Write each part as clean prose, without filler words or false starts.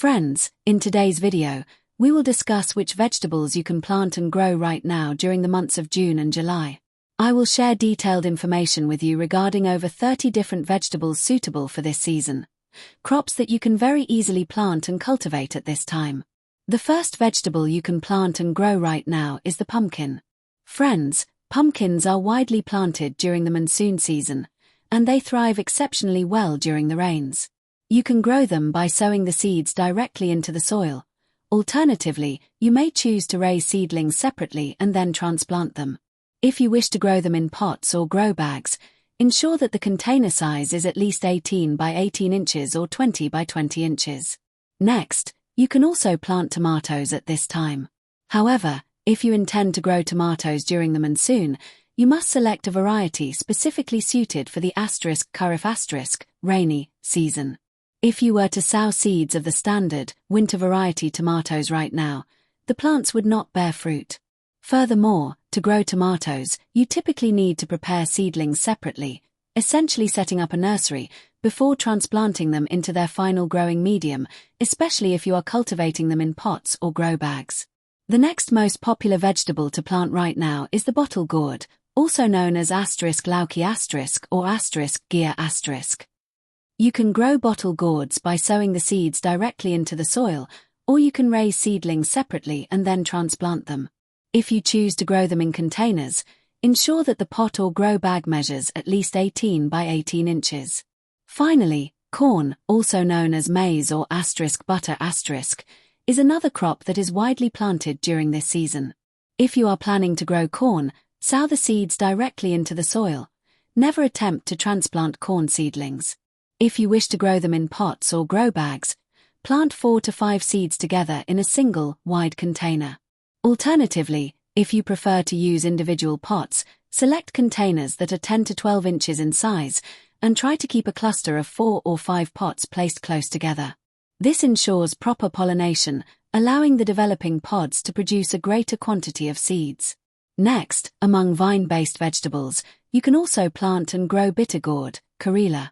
Friends, in today's video, we will discuss which vegetables you can plant and grow right now during the months of June and July. I will share detailed information with you regarding over 30 different vegetables suitable for this season, crops that you can very easily plant and cultivate at this time. The first vegetable you can plant and grow right now is the pumpkin. Friends, pumpkins are widely planted during the monsoon season, and they thrive exceptionally well during the rains. You can grow them by sowing the seeds directly into the soil. Alternatively, you may choose to raise seedlings separately and then transplant them. If you wish to grow them in pots or grow bags, ensure that the container size is at least 18 by 18 inches or 20 by 20 inches. Next, you can also plant tomatoes at this time. However, if you intend to grow tomatoes during the monsoon, you must select a variety specifically suited for the *Kharif rainy season. If you were to sow seeds of the standard winter variety tomatoes right now, the plants would not bear fruit. Furthermore, to grow tomatoes, you typically need to prepare seedlings separately, essentially setting up a nursery, before transplanting them into their final growing medium, especially if you are cultivating them in pots or grow bags. The next most popular vegetable to plant right now is the bottle gourd, also known as *Lauki* or *Gia*. You can grow bottle gourds by sowing the seeds directly into the soil, or you can raise seedlings separately and then transplant them. If you choose to grow them in containers, ensure that the pot or grow bag measures at least 18 by 18 inches. Finally, corn, also known as maize or *butter*, is another crop that is widely planted during this season. If you are planning to grow corn, sow the seeds directly into the soil. Never attempt to transplant corn seedlings. If you wish to grow them in pots or grow bags, plant 4 to 5 seeds together in a single, wide container. Alternatively, if you prefer to use individual pots, select containers that are 10 to 12 inches in size, and try to keep a cluster of 4 or 5 pots placed close together. This ensures proper pollination, allowing the developing pods to produce a greater quantity of seeds. Next, among vine-based vegetables, you can also plant and grow bitter gourd, Karela.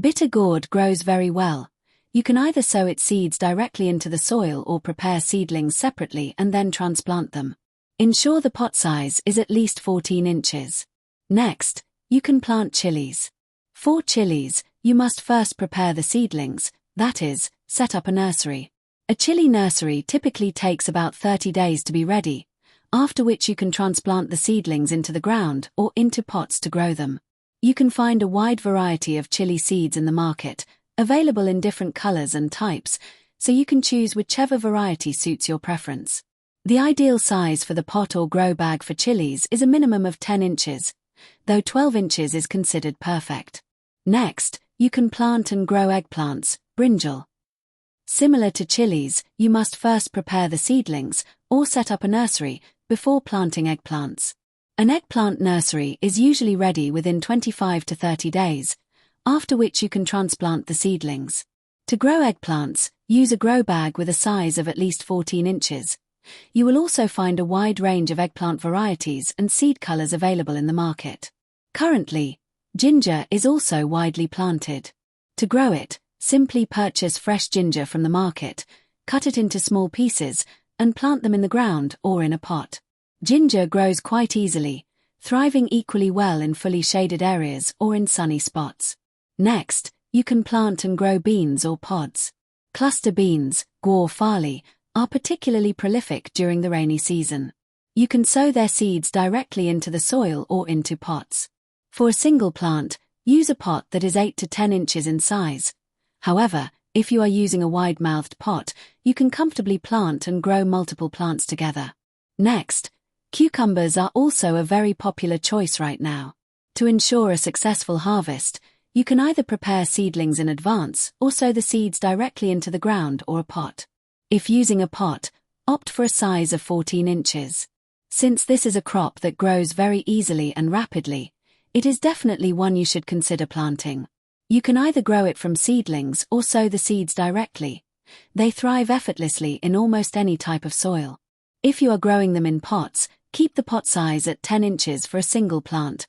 Bitter gourd grows very well. You can either sow its seeds directly into the soil or prepare seedlings separately and then transplant them. Ensure the pot size is at least 14 inches. Next, you can plant chilies. For chilies, you must first prepare the seedlings, that is, set up a nursery. A chili nursery typically takes about 30 days to be ready, after which you can transplant the seedlings into the ground or into pots to grow them. You can find a wide variety of chili seeds in the market, available in different colors and types, so you can choose whichever variety suits your preference. The ideal size for the pot or grow bag for chilies is a minimum of 10 inches, though 12 inches is considered perfect. Next, you can plant and grow eggplants, brinjal. Similar to chilies, you must first prepare the seedlings, or set up a nursery, before planting eggplants. An eggplant nursery is usually ready within 25 to 30 days, after which you can transplant the seedlings. To grow eggplants, use a grow bag with a size of at least 14 inches. You will also find a wide range of eggplant varieties and seed colors available in the market. Currently, ginger is also widely planted. To grow it, simply purchase fresh ginger from the market, cut it into small pieces, and plant them in the ground or in a pot. Ginger grows quite easily, thriving equally well in fully shaded areas or in sunny spots. Next, you can plant and grow beans or pods. Cluster beans, guar farli, are particularly prolific during the rainy season. You can sow their seeds directly into the soil or into pots. For a single plant, use a pot that is 8 to 10 inches in size. However, if you are using a wide-mouthed pot, you can comfortably plant and grow multiple plants together. Next, cucumbers are also a very popular choice right now. To ensure a successful harvest, you can either prepare seedlings in advance or sow the seeds directly into the ground or a pot. If using a pot, opt for a size of 14 inches. Since this is a crop that grows very easily and rapidly, it is definitely one you should consider planting. You can either grow it from seedlings or sow the seeds directly. They thrive effortlessly in almost any type of soil. If you are growing them in pots, keep the pot size at 10 inches for a single plant.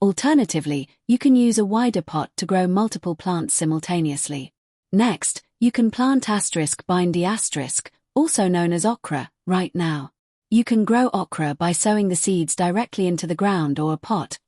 Alternatively, you can use a wider pot to grow multiple plants simultaneously. Next, You can plant *bindi*, also known as okra, right now. You can grow okra by sowing the seeds directly into the ground or a pot,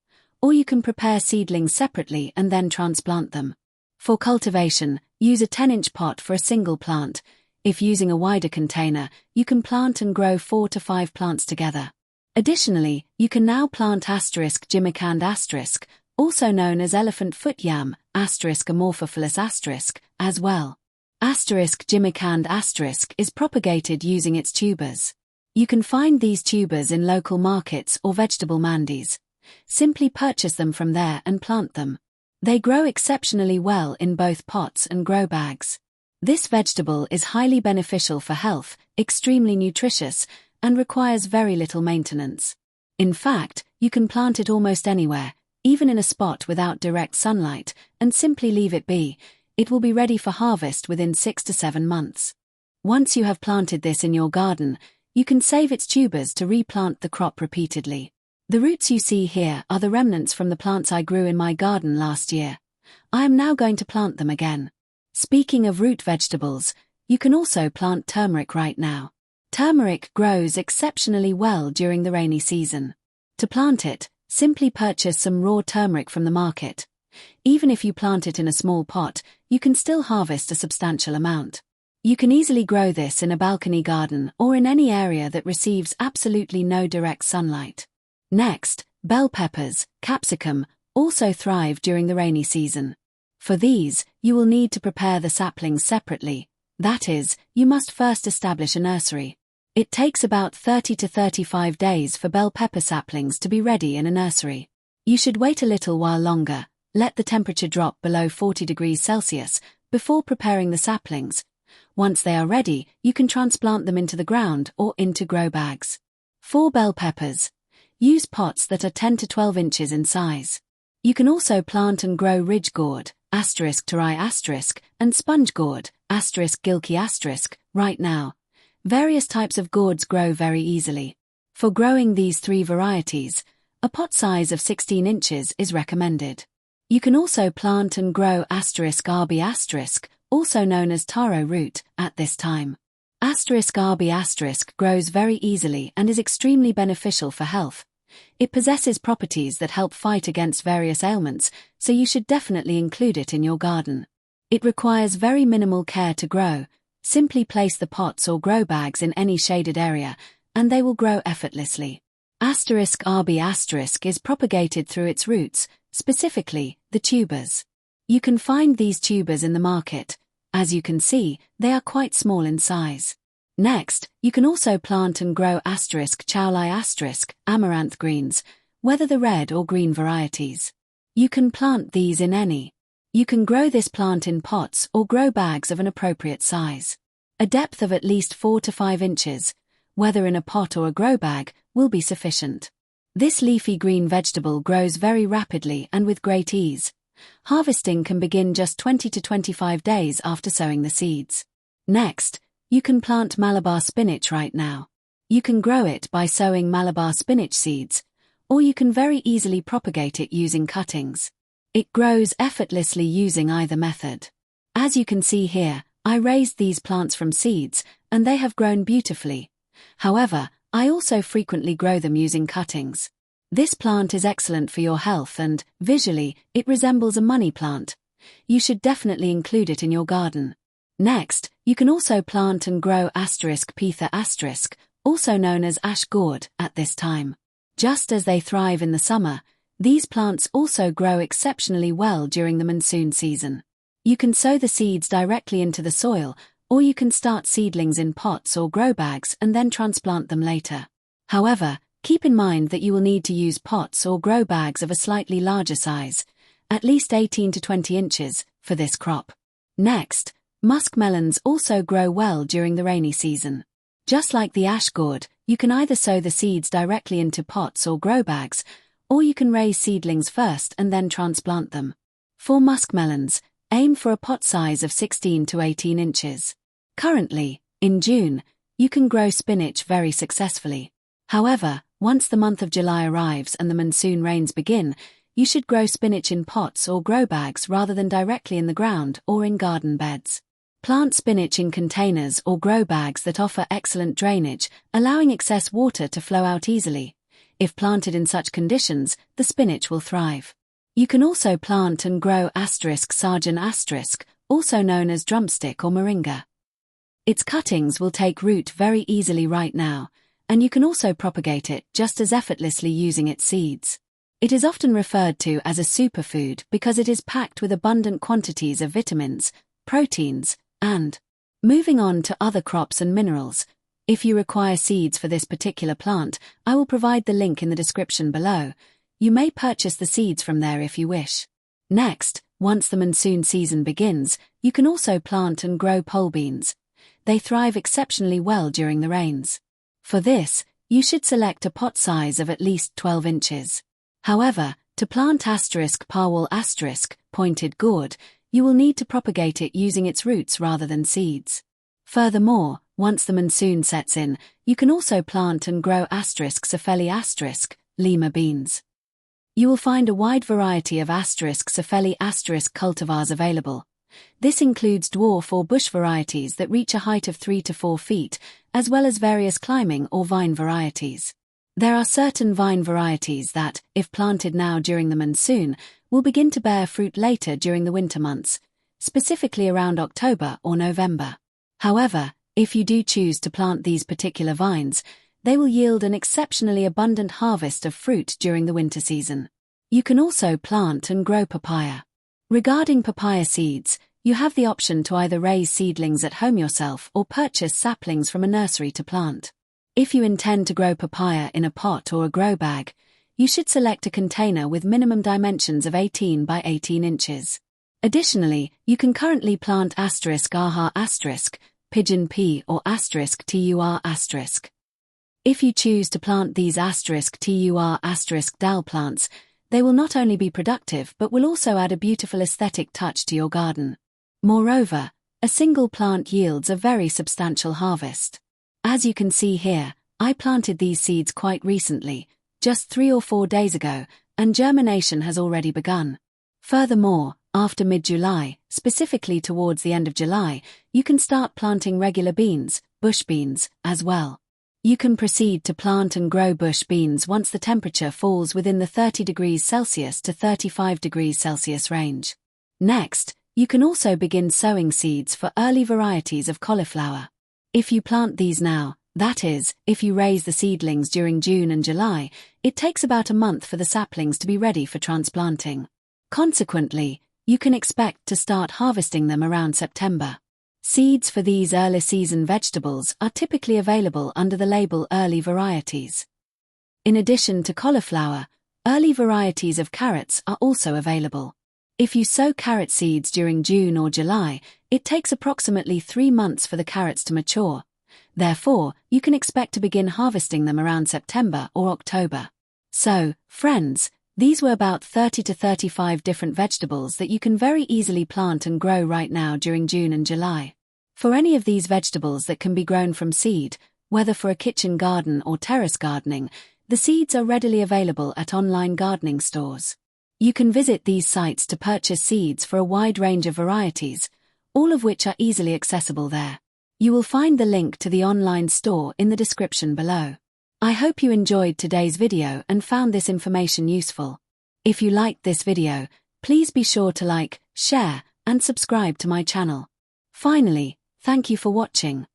or you can prepare seedlings separately and then transplant them. For cultivation, use a 10-inch pot for a single plant. If using a wider container, you can plant and grow 4 to 5 plants together. Additionally, you can now plant *jimicand*, also known as elephant foot yam, *amorphophilus*, as well. *jimicand* is propagated using its tubers. You can find these tubers in local markets or vegetable mandis. Simply purchase them from there and plant them. They grow exceptionally well in both pots and grow bags. This vegetable is highly beneficial for health, extremely nutritious, and requires very little maintenance. In fact, you can plant it almost anywhere, even in a spot without direct sunlight, and simply leave it be. It will be ready for harvest within 6 to 7 months. Once you have planted this in your garden, you can save its tubers to replant the crop repeatedly. The roots you see here are the remnants from the plants I grew in my garden last year. I am now going to plant them again. Speaking of root vegetables, you can also plant turmeric right now. Turmeric grows exceptionally well during the rainy season. To plant it, simply purchase some raw turmeric from the market. Even if you plant it in a small pot, you can still harvest a substantial amount. You can easily grow this in a balcony garden or in any area that receives absolutely no direct sunlight. Next, bell peppers, capsicum, also thrive during the rainy season. For these, you will need to prepare the saplings separately. That is, you must first establish a nursery. It takes about 30 to 35 days for bell pepper saplings to be ready in a nursery. You should wait a little while longer, let the temperature drop below 40 degrees Celsius, before preparing the saplings. Once they are ready, you can transplant them into the ground or into grow bags. For bell peppers, use pots that are 10 to 12 inches in size. You can also plant and grow ridge gourd, *teri*, and sponge gourd, *gilkey*, right now. Various types of gourds grow very easily. For growing these 3 varieties, a pot size of 16 inches is recommended. You can also plant and grow *rb*, also known as taro root, at this time. *rb* grows very easily and is extremely beneficial for health. It possesses properties that help fight against various ailments, so you should definitely include it in your garden. It requires very minimal care to grow. Simply place the pots or grow bags in any shaded area, and they will grow effortlessly. *rb* is propagated through its roots, specifically, the tubers. You can find these tubers in the market. As you can see, they are quite small in size. Next, you can also plant and grow *chowli*, amaranth greens, whether the red or green varieties. You can plant these in any. You can grow this plant in pots or grow bags of an appropriate size. A depth of at least 4 to 5 inches, whether in a pot or a grow bag, will be sufficient. This leafy green vegetable grows very rapidly and with great ease. Harvesting can begin just 20 to 25 days after sowing the seeds. Next, you can plant Malabar spinach right now. You can grow it by sowing Malabar spinach seeds, or you can very easily propagate it using cuttings. It grows effortlessly using either method. As you can see here, I raised these plants from seeds, and they have grown beautifully. However, I also frequently grow them using cuttings. This plant is excellent for your health and, visually, it resembles a money plant. You should definitely include it in your garden. Next, you can also plant and grow *petha*, also known as ash gourd, at this time. Just as they thrive in the summer, these plants also grow exceptionally well during the monsoon season. You can sow the seeds directly into the soil, or you can start seedlings in pots or grow bags and then transplant them later. However, keep in mind that you will need to use pots or grow bags of a slightly larger size, at least 18 to 20 inches, for this crop. Next, muskmelons also grow well during the rainy season. Just like the ash gourd, you can either sow the seeds directly into pots or grow bags, or you can raise seedlings first and then transplant them. For muskmelons, aim for a pot size of 16 to 18 inches. Currently, in June, you can grow spinach very successfully. However, once the month of July arrives and the monsoon rains begin, you should grow spinach in pots or grow bags rather than directly in the ground or in garden beds. Plant spinach in containers or grow bags that offer excellent drainage, allowing excess water to flow out easily. If planted in such conditions, the spinach will thrive. You can also plant and grow *sargent*, also known as drumstick or moringa. Its cuttings will take root very easily right now, and you can also propagate it just as effortlessly using its seeds. It is often referred to as a superfood because it is packed with abundant quantities of vitamins, proteins, and moving on to other crops and minerals. If you require seeds for this particular plant, I will provide the link in the description below. You may purchase the seeds from there if you wish. Next, once the monsoon season begins, you can also plant and grow pole beans. They thrive exceptionally well during the rains. For this, you should select a pot size of at least 12 inches. However, to plant *parwall*, pointed gourd, you will need to propagate it using its roots rather than seeds. Furthermore, once the monsoon sets in, you can also plant and grow *saphelli*, lima beans. You will find a wide variety of *saphelli* cultivars available. This includes dwarf or bush varieties that reach a height of 3 to 4 feet, as well as various climbing or vine varieties. There are certain vine varieties that, if planted now during the monsoon, will begin to bear fruit later during the winter months, specifically around October or November. However, if you do choose to plant these particular vines, they will yield an exceptionally abundant harvest of fruit during the winter season. You can also plant and grow papaya. Regarding papaya seeds, you have the option to either raise seedlings at home yourself or purchase saplings from a nursery to plant. If you intend to grow papaya in a pot or a grow bag, you should select a container with minimum dimensions of 18 by 18 inches. Additionally, you can currently plant *aha*, pigeon pea or *tur*. If you choose to plant these *tur*, dal plants, they will not only be productive but will also add a beautiful aesthetic touch to your garden. Moreover, a single plant yields a very substantial harvest. As you can see here, I planted these seeds quite recently, just 3 or 4 days ago, and germination has already begun. Furthermore, after mid-July, specifically towards the end of July, you can start planting regular beans, bush beans, as well. You can proceed to plant and grow bush beans once the temperature falls within the 30 degrees Celsius to 35 degrees Celsius range. Next, you can also begin sowing seeds for early varieties of cauliflower. If you plant these now, that is, if you raise the seedlings during June and July, it takes about a month for the saplings to be ready for transplanting. Consequently, you can expect to start harvesting them around September. Seeds for these early season vegetables are typically available under the label early varieties. In addition to cauliflower, early varieties of carrots are also available. If you sow carrot seeds during June or July, it takes approximately 3 months for the carrots to mature. Therefore, you can expect to begin harvesting them around September or October. So, friends, these were about 30 to 35 different vegetables that you can very easily plant and grow right now during June and July. For any of these vegetables that can be grown from seed, whether for a kitchen garden or terrace gardening, the seeds are readily available at online gardening stores. You can visit these sites to purchase seeds for a wide range of varieties, all of which are easily accessible there. You will find the link to the online store in the description below. I hope you enjoyed today's video and found this information useful. If you liked this video, please be sure to like, share, and subscribe to my channel. Finally, thank you for watching.